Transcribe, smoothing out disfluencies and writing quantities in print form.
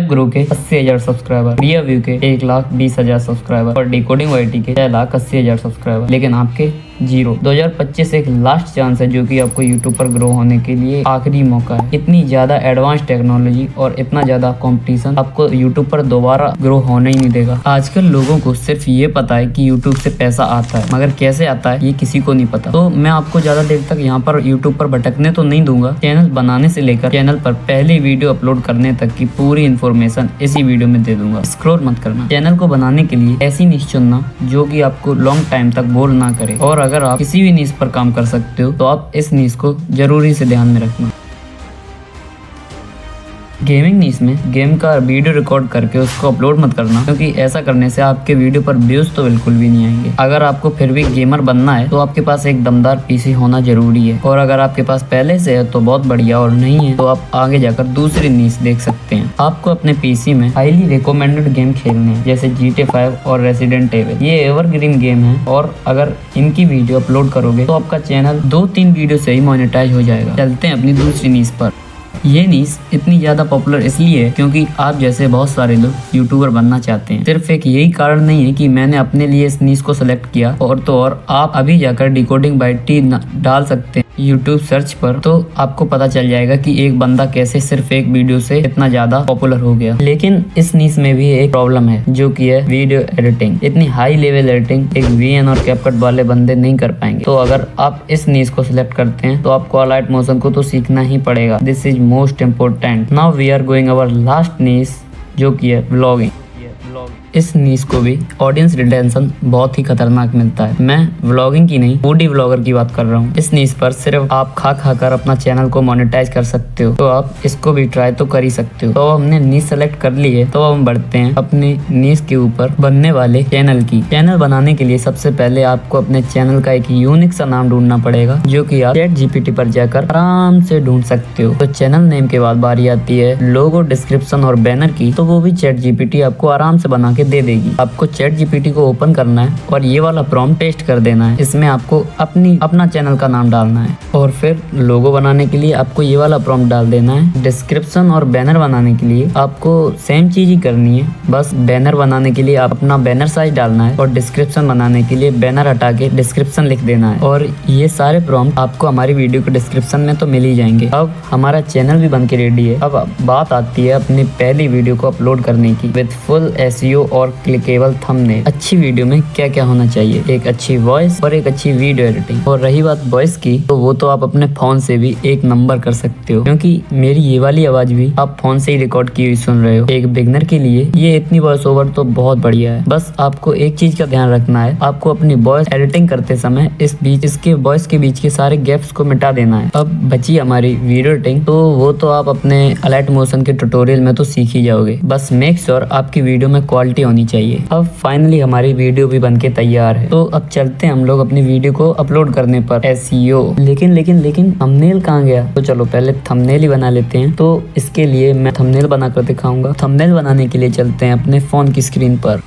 Grow के 80,000 subscriber, रिया view के 1,20,000 subscriber और डिकोडिंग वाईटी के 6,80,000 सब्सक्राइबर, लेकिन आपके 0। 2025 एक लास्ट चांस है जो कि आपको यूट्यूब पर ग्रो होने के लिए आखिरी मौका है। इतनी ज्यादा एडवांस टेक्नोलॉजी और इतना ज्यादा कंपटीशन आपको यूट्यूब पर दोबारा ग्रो होने ही नहीं देगा। आजकल लोगों को सिर्फ ये पता है कि यूट्यूब से पैसा आता है, मगर कैसे आता है ये किसी को नहीं पता। तो मैं आपको ज्यादा देर तक यहाँ पर यूट्यूब पर भटकने तो नहीं दूंगा। चैनल बनाने से लेकर चैनल पर पहली वीडियो अपलोड करने तक की पूरी इन्फॉर्मेशन इसी वीडियो में दे दूंगा। स्क्रॉल मत करना। चैनल को बनाने के लिए ऐसी नीश चुनना जो कि आपको लॉन्ग टाइम तक बोर ना करे, और अगर आप किसी भी नीश पर काम कर सकते हो तो आप इस नीश को जरूरी से ध्यान में रखना। गेमिंग नीश में गेम का वीडियो रिकॉर्ड करके उसको अपलोड मत करना, क्योंकि ऐसा करने से आपके वीडियो पर व्यूज तो बिल्कुल भी नहीं आएंगे। अगर आपको फिर भी गेमर बनना है तो आपके पास एक दमदार पीसी होना जरूरी है, और अगर आपके पास पहले से है तो बहुत बढ़िया, और नहीं है तो आप आगे जाकर दूसरी नीश देख सकते हैं। आपको अपने पीसी में हाईली रिकमेंडेड गेम खेलने हैं, जैसे GTA 5 और रेसिडेंट एविल। ये एवरग्रीन गेम है, और अगर इनकी वीडियो अपलोड करोगे तो आपका चैनल 2-3 वीडियो से ही मोनेटाइज हो जाएगा। चलते हैं अपनी दूसरी नीश पर। ये नीश इतनी ज्यादा पॉपुलर इसलिए है क्योंकि आप जैसे बहुत सारे लोग यूट्यूबर बनना चाहते हैं। सिर्फ एक यही कारण नहीं है कि मैंने अपने लिए इस नीश को सिलेक्ट किया, और तो और आप अभी जाकर डिकोडिंग वाईटी डाल सकते हैं यूट्यूब सर्च पर, तो आपको पता चल जाएगा कि एक बंदा कैसे सिर्फ एक वीडियो से इतना ज्यादा पॉपुलर हो गया। लेकिन इस नीश में भी एक प्रॉब्लम है, जो कि है वीडियो एडिटिंग। इतनी हाई लेवल एडिटिंग एक VN और कैपकट वाले बंदे नहीं कर पाएंगे। तो अगर आप इस नीश को सिलेक्ट करते हैं तो आपको अलाइट मोशन को तो सीखना ही पड़ेगा। This is most important. Now we are going our last niche, जो कि है व्लॉगिंग। इस नीश को भी ऑडियंस रिटेंशन बहुत ही खतरनाक मिलता है। मैं व्लॉगिंग की नहीं, फूडी व्लॉगर की बात कर रहा हूँ। इस नीश पर सिर्फ आप खा कर अपना चैनल को मोनेटाइज कर सकते हो, तो आप इसको भी ट्राई तो कर ही सकते हो। तो हमने नीश सेलेक्ट कर ली है, तो हम बढ़ते हैं अपने नीश के ऊपर बनने वाले चैनल की। चैनल बनाने के लिए सबसे पहले आपको अपने चैनल का एक यूनिक सा नाम ढूंढना पड़ेगा, जो कि आप ChatGPT पर जाकर आराम से ढूंढ सकते हो। तो चैनल नेम के बाद बारी आती है लोगो, डिस्क्रिप्शन और बैनर की, तो वो भी ChatGPT आपको आराम से बना के दे देगी। आपको ChatGPT को ओपन करना है और ये वाला प्रॉम्प्ट पेस्ट कर देना है। इसमें आपको अपना चैनल का नाम डालना है, और फिर लोगो बनाने के लिए आपको ये वाला प्रॉम्प्ट डाल देना है। डिस्क्रिप्शन और बैनर बनाने के लिए आपको सेम चीज ही करनी है, बस बैनर बनाने के लिए आप अपना बैनर साइज डालना है, और डिस्क्रिप्शन बनाने के लिए बैनर हटा के डिस्क्रिप्शन लिख देना है। और ये सारे प्रॉम्प्ट आपको हमारी वीडियो के डिस्क्रिप्शन में तो मिल ही जाएंगे। अब हमारा चैनल भी बन के रेडी है। अब बात आती है अपनी पहली वीडियो को अपलोड करने की, विद फुल SEO और क्लिकेबल थंबनेल। अच्छी वीडियो में क्या क्या होना चाहिए? एक अच्छी वॉइस और एक अच्छी वीडियो एडिटिंग। और रही बात वॉइस की, तो वो तो आप अपने फोन से भी एक नंबर कर सकते हो, क्योंकि मेरी ये वाली आवाज भी आप फोन से ही रिकॉर्ड की हुई सुन रहे हो। एक बिगनर के लिए ये इतनी वॉइस ओवर तो बहुत बढ़िया है। बस आपको एक चीज का ध्यान रखना है, आपको अपनी वॉइस एडिटिंग करते समय इसके वॉइस के बीच के सारे गैप्स को मिटा देना है। अब बची हमारी वीडियो एडिटिंग, तो वो तो आप अपने अलाइट मोशन के ट्यूटोरियल में तो सीख ही जाओगे। बस मेक श्योर आपकी वीडियो में क्वालिटी होनी चाहिए। अब फाइनली हमारी वीडियो भी बनके तैयार है, तो अब चलते हैं हम लोग अपनी वीडियो को अपलोड करने पर। SEO लेकिन थंबनेल कहाँ गया? तो चलो पहले थंबनेल ही बना लेते हैं। तो इसके लिए मैं थंबनेल बनाकर दिखाऊंगा। थंबनेल बनाने के लिए चलते हैं अपने फोन की स्क्रीन पर।